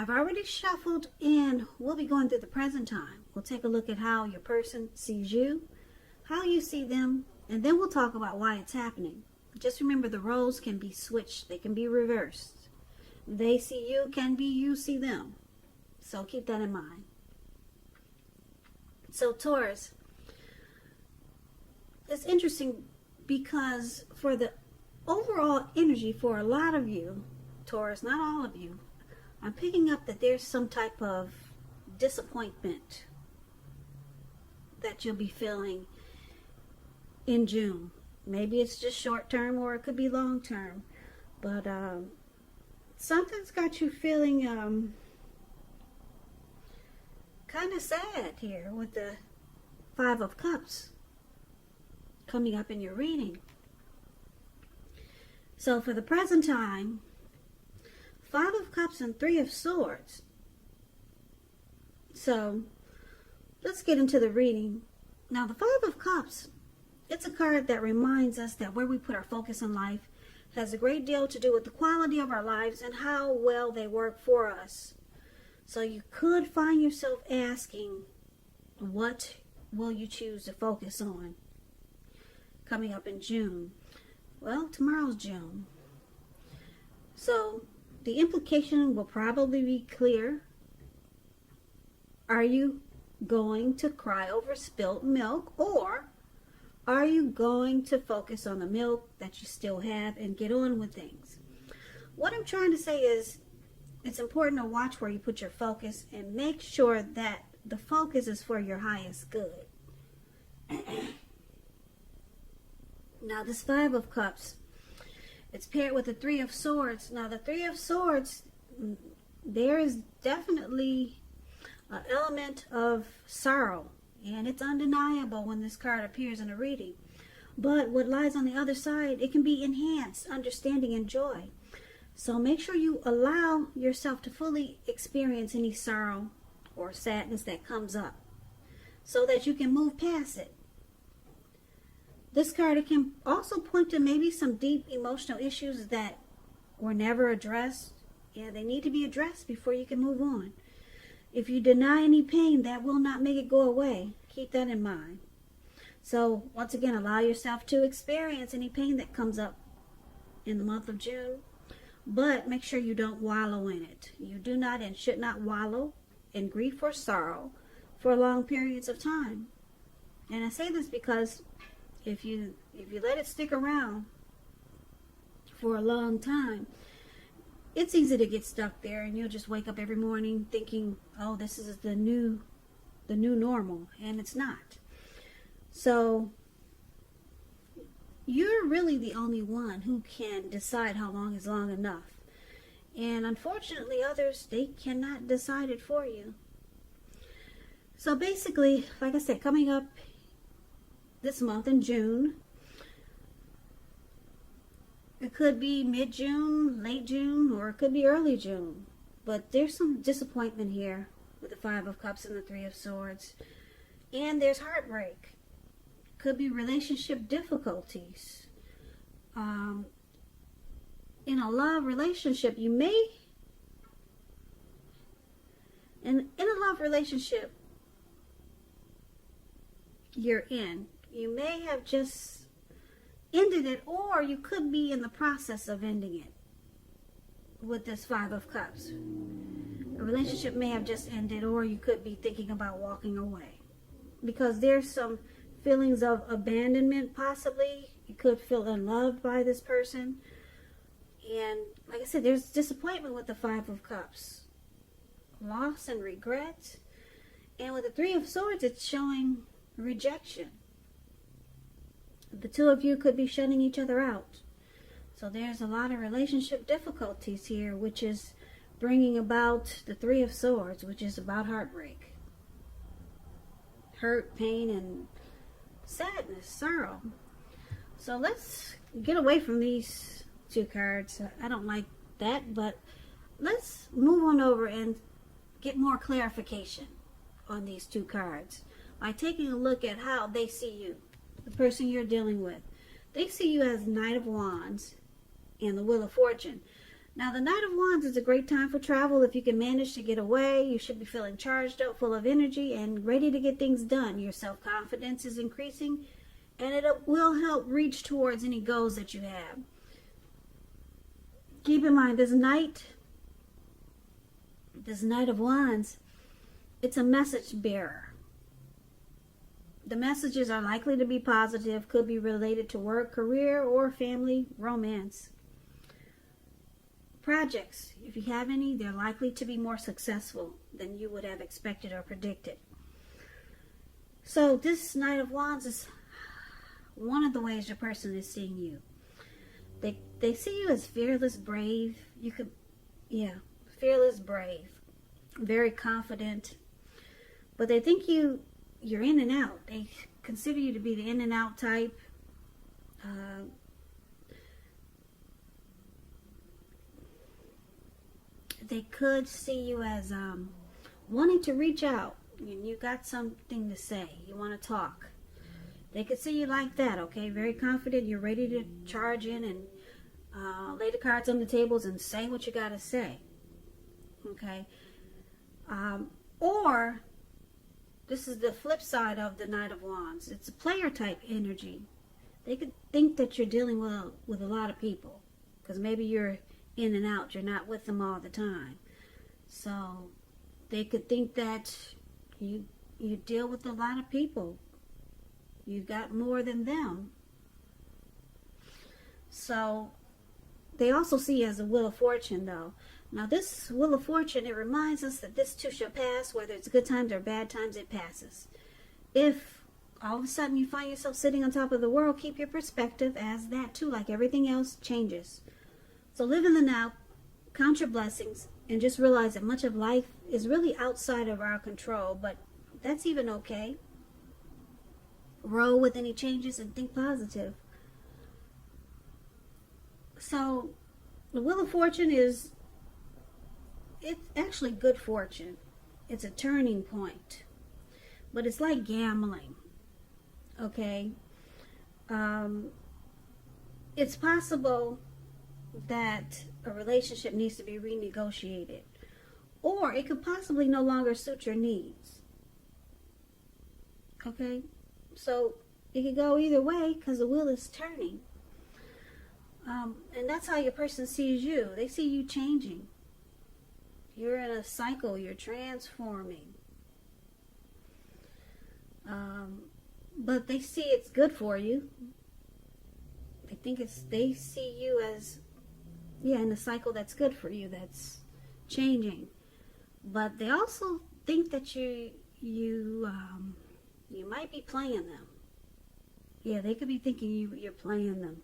I've already shuffled and we'll be going through the present time. We'll take a look at how your person sees you, how you see them, and then we'll talk about why it's happening. Just remember, the roles can be switched. They can be reversed. They see you can be you see them. So keep that in mind. So Taurus, it's interesting because for the overall energy for a lot of you, Taurus, not all of you, I'm picking up that there's some type of disappointment that you'll be feeling in June. Maybe it's just short term or it could be long term. But something's got you feeling kind of sad here with the Five of Cups coming up in your reading. So for the present time, Five of Cups and Three of Swords. So let's get into the reading. Now the Five of Cups, it's a card that reminds us that where we put our focus in life has a great deal to do with the quality of our lives and how well they work for us. So you could find yourself asking, what will you choose to focus on coming up in June? Well, tomorrow's June. So the implication will probably be clear. Are you going to cry over spilt milk, or are you going to focus on the milk that you still have and get on with things? What I'm trying to say is it's important to watch where you put your focus and make sure that the focus is for your highest good. Now this Five of Cups, it's paired with the Three of Swords. Now the Three of Swords, there is definitely an element of sorrow, and it's undeniable when this card appears in a reading. But what lies on the other side, it can be enhanced, understanding, and joy. So make sure you allow yourself to fully experience any sorrow or sadness that comes up so that you can move past it. This card, it can also point to maybe some deep emotional issues that were never addressed. Yeah, they need to be addressed before you can move on. If you deny any pain, that will not make it go away. Keep that in mind. So once again, allow yourself to experience any pain that comes up in the month of June, but make sure you don't wallow in it. You do not and should not wallow in grief or sorrow for long periods of time. And I say this because if you let it stick around for a long time, it's easy to get stuck there, and you'll just wake up every morning thinking, oh, this is the new normal, and it's not. So you're really the only one who can decide how long is long enough. And unfortunately, others, they cannot decide it for you. So basically, like I said, coming up this month in June, it could be mid-June, late June, or it could be early June. But there's some disappointment here with the Five of Cups and the Three of Swords. And there's heartbreak. Could be relationship difficulties. In a love relationship, you may... in a love relationship you're in, you may have just ended it, or you could be in the process of ending it with this Five of Cups. A relationship may have just ended, or you could be thinking about walking away because there's some feelings of abandonment. Possibly you could feel unloved by this person, and like I said, there's disappointment with the Five of Cups, loss and regret. And with the Three of Swords, it's showing rejection. The two of you could be shutting each other out. So there's a lot of relationship difficulties here, which is bringing about the Three of Swords, which is about heartbreak, hurt, pain, and sadness, sorrow. So let's get away from these two cards. I don't like that, but let's move on over and get more clarification on these two cards by taking a look at how they see you, the person you're dealing with. They see you as Knight of Wands and the Wheel of Fortune. Now, the Knight of Wands is a great time for travel. If you can manage to get away, you should be feeling charged up, full of energy, and ready to get things done. Your self-confidence is increasing, and it will help reach towards any goals that you have. Keep in mind, this Knight of Wands, it's a message bearer. The messages are likely to be positive, could be related to work, career, or family, romance. Projects, if you have any, they're likely to be more successful than you would have expected or predicted. So this Knight of Wands is one of the ways your person is seeing you. They see you as fearless, brave. Fearless, brave, very confident. But they think you're in and out. They consider you to be the in and out type. They could see you as wanting to reach out. You got something to say. You want to talk. They could see you like that, okay? Very confident. You're ready to charge in and lay the cards on the tables and say what you got to say, okay? Or this is the flip side of the Knight of Wands. It's a player type energy. They could think that you're dealing with a lot of people because maybe you're in and out. You're not with them all the time. So they could think that you deal with a lot of people. You've got more than them. So they also see you as a Wheel of Fortune, though. Now this Wheel of Fortune, it reminds us that this too shall pass. Whether it's good times or bad times, it passes. If all of a sudden you find yourself sitting on top of the world, keep your perspective as that too, like everything else, changes. So live in the now, count your blessings, and just realize that much of life is really outside of our control, but that's even okay. Roll with any changes and think positive. So the Wheel of Fortune it's actually good fortune. It's a turning point. But it's like gambling. Okay? It's possible that a relationship needs to be renegotiated. Or it could possibly no longer suit your needs. Okay? So it could go either way because the wheel is turning. And that's how your person sees you. They see you changing. You're in a cycle. You're transforming. But they see it's good for you. They see you as, in a cycle that's good for you, that's changing. But they also think that you might be playing them. Yeah, they could be thinking you're playing them.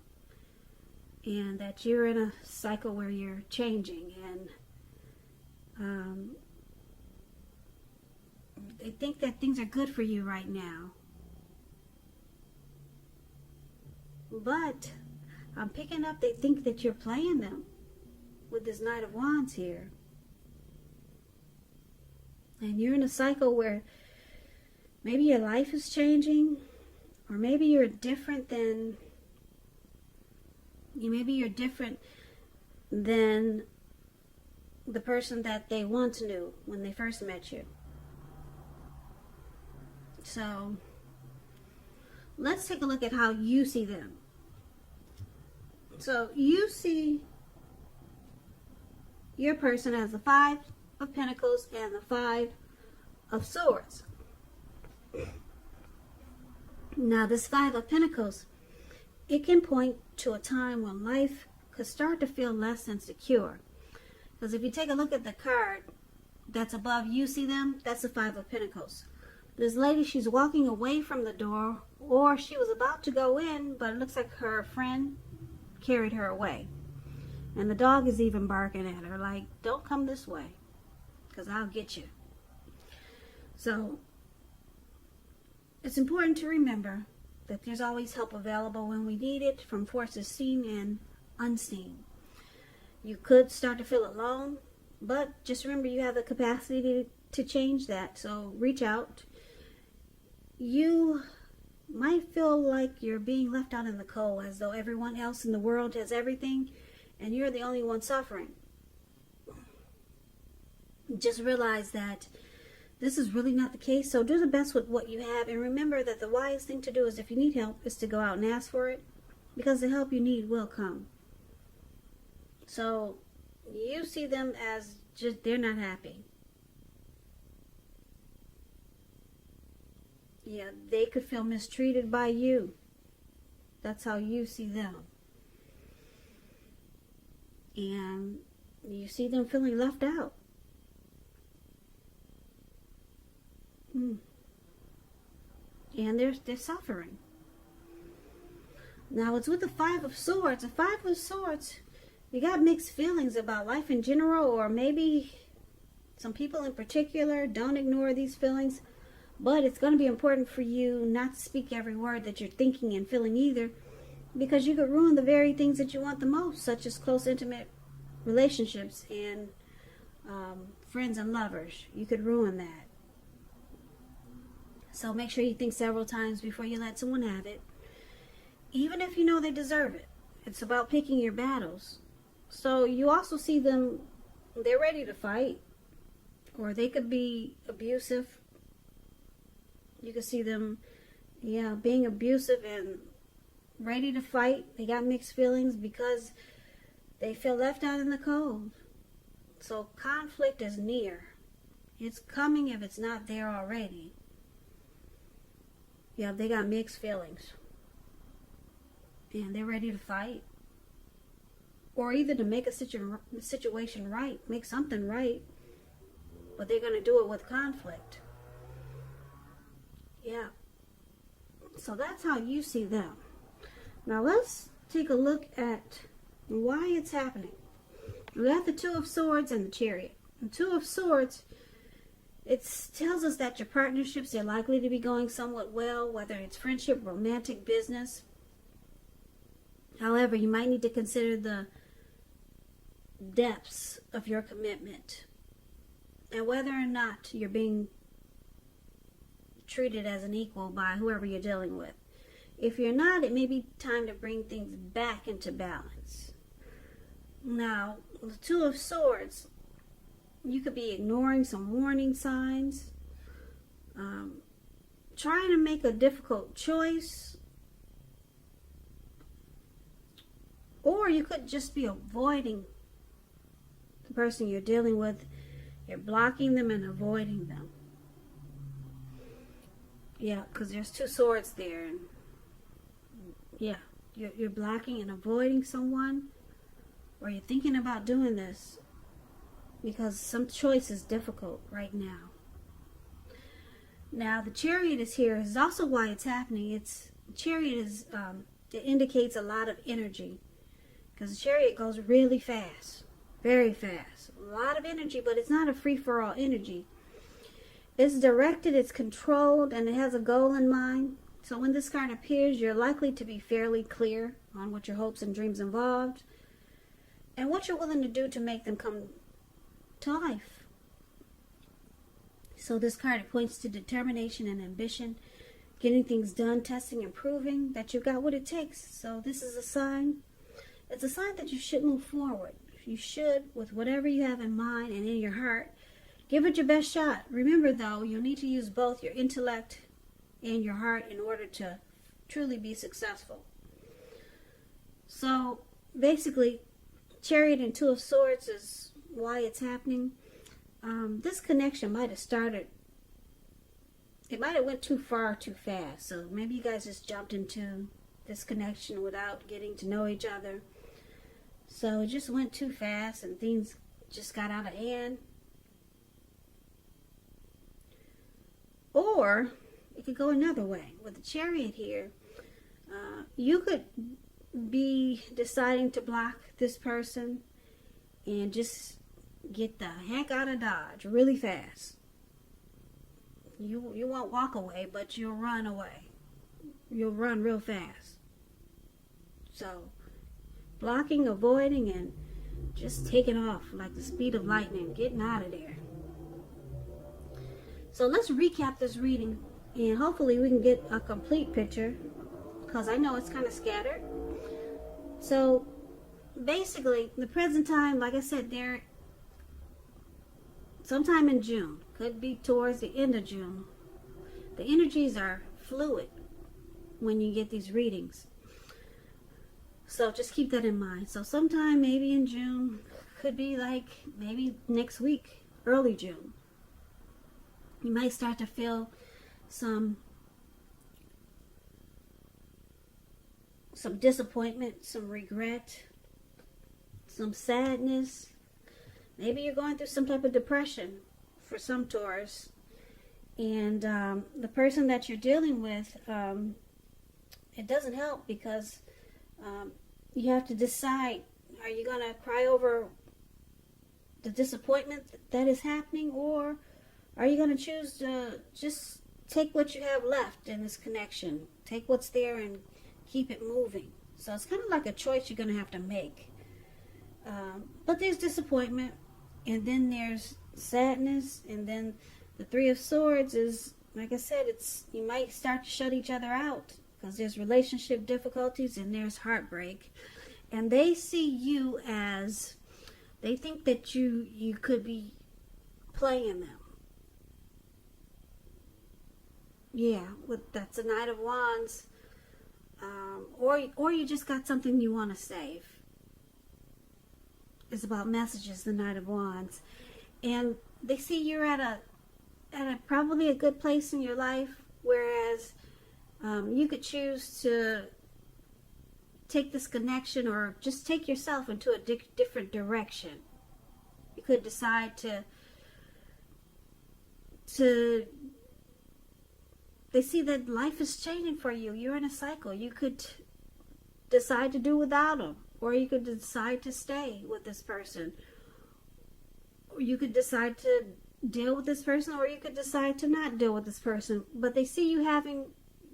And that you're in a cycle where you're changing. And they think that things are good for you right now. But I'm picking up they think that you're playing them with this Knight of Wands here. And you're in a cycle where maybe your life is changing, or maybe you're different than the person that they once knew when they first met you. So let's take a look at how you see them. So you see your person as the Five of Pentacles and the Five of Swords. Now this Five of Pentacles, it can point to a time when life could start to feel less insecure. Because if you take a look at the card that's above, you see them, that's the Five of Pentacles. This lady, she's walking away from the door, or she was about to go in, but it looks like her friend carried her away. And the dog is even barking at her like, don't come this way, because I'll get you. So it's important to remember that there's always help available when we need it, from forces seen and unseen. You could start to feel alone, but just remember you have the capacity to change that. So reach out. You might feel like you're being left out in the cold, as though everyone else in the world has everything and you're the only one suffering. just realize that this is really not the case. So do the best with what you have, and remember that the wise thing to do is, if you need help, is to go out and ask for it, because the help you need will come. So you see them as just, they're not happy. Yeah, they could feel mistreated by you. That's how you see them. And you see them feeling left out. And they're suffering. Now it's with the Five of Swords. The Five of Swords, you got mixed feelings about life in general, or maybe some people in particular. Don't ignore these feelings, but it's going to be important for you not to speak every word that you're thinking and feeling either, because you could ruin the very things that you want the most, such as close, intimate relationships and friends and lovers. You could ruin that. So make sure you think several times before you let someone have it, even if you know they deserve it. It's about picking your battles. So you also see them, they're ready to fight, or they could be abusive. You could see them, being abusive and ready to fight. They got mixed feelings because they feel left out in the cold. So conflict is near. It's coming if it's not there already. Yeah, they got mixed feelings. And they're ready to fight. Or either to make a situation right, make something right. But they're going to do it with conflict. Yeah. So that's how you see them. Now let's take a look at why it's happening. We got the Two of Swords and the Chariot. The Two of Swords, it tells us that your partnerships are likely to be going somewhat well, whether it's friendship, romantic, business. However, you might need to consider the depths of your commitment and whether or not you're being treated as an equal by whoever you're dealing with. If you're not, it may be time to bring things back into balance. Now, the Two of Swords, you could be ignoring some warning signs, trying to make a difficult choice, or you could just be avoiding the person you're dealing with. You're blocking them and avoiding them. Yeah, because there's two swords there. And yeah, you're blocking and avoiding someone, or you're thinking about doing this because some choice is difficult right now. Now, the Chariot is here. Is also why it's happening. Chariot is, it indicates a lot of energy, because the Chariot goes really fast, very fast. A lot of energy, but it's not a free-for-all energy. It's directed, it's controlled, and it has a goal in mind. So when this card appears, you're likely to be fairly clear on what your hopes and dreams involved and what you're willing to do to make them come to life. So this card points to determination and ambition, getting things done, testing and proving that you've got what it takes. So this is a sign. It's a sign that you should move forward. You should, with whatever you have in mind and in your heart, give it your best shot. Remember, though, you'll need to use both your intellect and your heart in order to truly be successful. So, basically, Chariot and Two of Swords is why it's happening. This connection might have started, it might have went too far too fast. So maybe you guys just jumped into this connection without getting to know each other. So it just went too fast and things just got out of hand. Or it could go another way. With the Chariot here, you could be deciding to block this person and just get the heck out of Dodge really fast. You won't walk away, but you'll run away. You'll run real fast. So, blocking, avoiding, and just taking off like the speed of lightning, getting out of there. So let's recap this reading, and hopefully we can get a complete picture, because I know it's kind of scattered. So basically, the present time, like I said, sometime in June. Could be towards the end of June. The energies are fluid when you get these readings. So just keep that in mind. So sometime maybe in June, could be like maybe next week, early June. You might start to feel some disappointment, some regret, some sadness. Maybe you're going through some type of depression for some Taurus. And the person that you're dealing with, it doesn't help because you have to decide, are you going to cry over the disappointment that is happening, or are you going to choose to just take what you have left in this connection, take what's there and keep it moving? So it's kind of like a choice you're going to have to make. But there's disappointment, and then there's sadness, and then the Three of Swords is, like I said, you might start to shut each other out because there's relationship difficulties and there's heartbreak. And they see you as, they think that you could be playing them. Yeah, that's a Knight of Wands. Or you just got something you want to save. It's about messages, the Knight of Wands. And they see you're at a probably a good place in your life, whereas you could choose to take this connection or just take yourself into a different direction. You could decide to they see that life is changing for you. You're in a cycle. You could decide to do without them, or you could decide to stay with this person, or you could decide to deal with this person, or you could decide to not deal with this person. But they see you having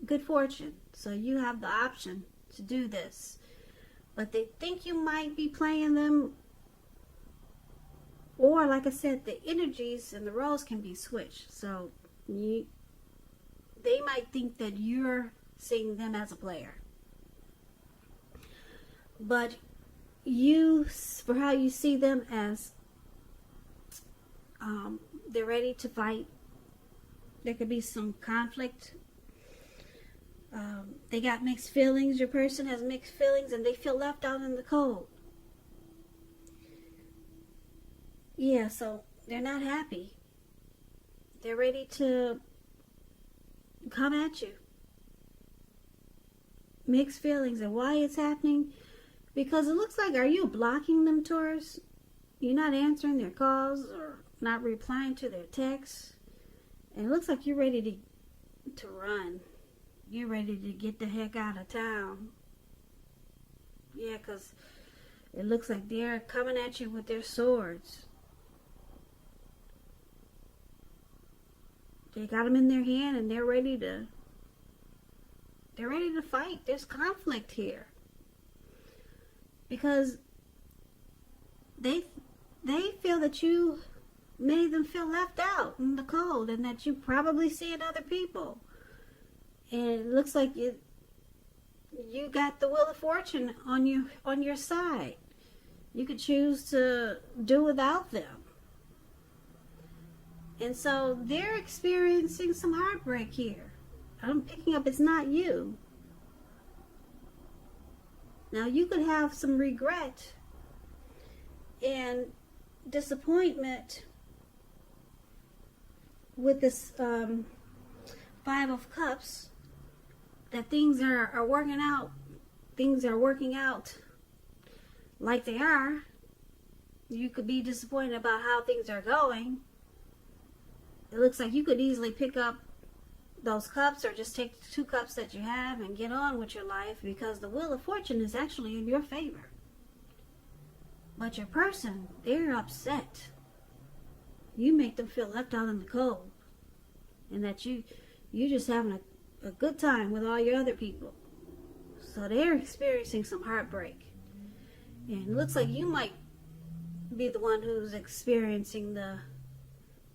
good fortune, so you have the option to do this. But they think you might be playing them, or like I said, the energies and the roles can be switched. So they might think that you're seeing them as a player, but you, for how you see them, as they're ready to fight. There could be some conflict. They got mixed feelings. Your person has mixed feelings, and they feel left out in the cold. Yeah, so they're not happy. They're ready to come at you. Mixed feelings. And why it's happening? Because it looks like, are you blocking them, Taurus? You're not answering their calls or not replying to their texts. And it looks like you're ready to run. You're ready to get the heck out of town. Yeah, because it looks like they're coming at you with their swords. They got them in their hand, and they're ready to fight. There's conflict here. Because they feel that you made them feel left out in the cold, and that you probably see in other people. And it looks like you got the Wheel of Fortune on your side. You could choose to do without them. And so they're experiencing some heartbreak here. I'm picking up it's not you. Now you could have some regret and disappointment with this Five of Cups, that things are working out. Things are working out like they are. You could be disappointed about how things are going. It looks like you could easily pick up those cups, or just take the 2 cups that you have and get on with your life, because the Wheel of Fortune is actually in your favor. But your person, they're upset. You make them feel left out in the cold, and that you just having a good time with all your other people. So they're experiencing some heartbreak. And it looks like you might be the one who's experiencing the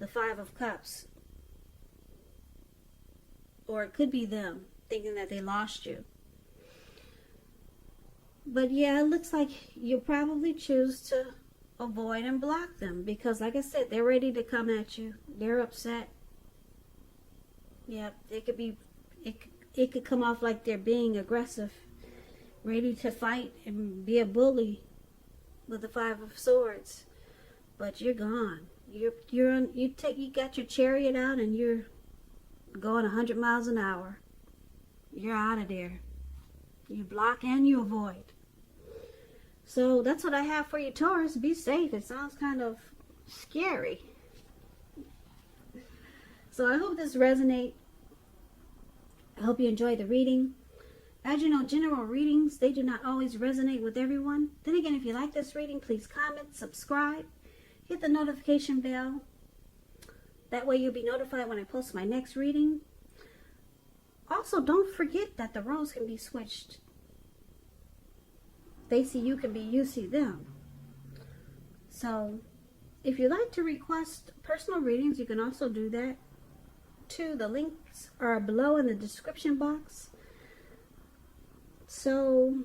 Five of Cups. Or it could be them thinking that they lost you. But yeah, it looks like you'll probably choose to avoid and block them, because like I said, they're ready to come at you. They're upset. Yep, it could come off like they're being aggressive, ready to fight and be a bully with the Five of Swords. But you're gone. You got your chariot out and you're going 100 miles an hour. You're out of there. You block and you avoid. So that's what I have for you, Taurus. Be safe. It sounds kind of scary. So I hope this resonates. I hope you enjoy the reading. As you know, general readings, they do not always resonate with everyone. Then again, if you like this reading, please comment, subscribe, hit the notification bell. That way you'll be notified when I post my next reading. Also, don't forget that the roles can be switched. They see you can be you see them. So, if you'd like to request personal readings, you can also do that too. The links are below in the description box. So,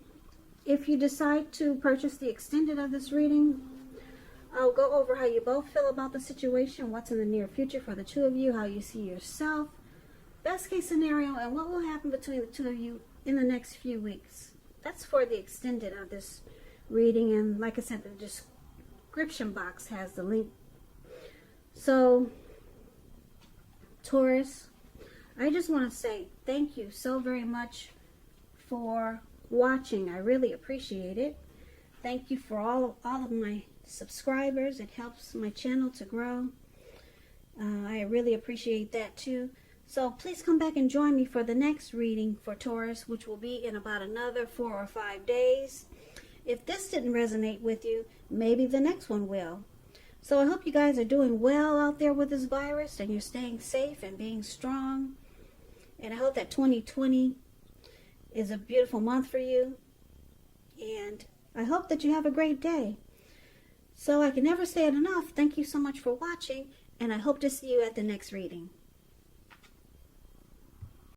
if you decide to purchase the extended of this reading, I'll go over how you both feel about the situation, what's in the near future for the two of you, how you see yourself, best case scenario, and what will happen between the two of you in the next few weeks. That's for the extended of this reading, and like I said, the description box has the link. So, Taurus, I just want to say thank you so very much for watching. I really appreciate it. Thank you for all of my subscribers. It helps my channel to grow. I really appreciate that too. So please come back and join me for the next reading for Taurus, which will be in about another 4 or 5 days. If this didn't resonate with you, maybe the next one will. So I hope you guys are doing well out there with this virus and you're staying safe and being strong. And I hope that 2020 is a beautiful month for you. And I hope that you have a great day. So I can never say it enough. Thank you so much for watching, and I hope to see you at the next reading.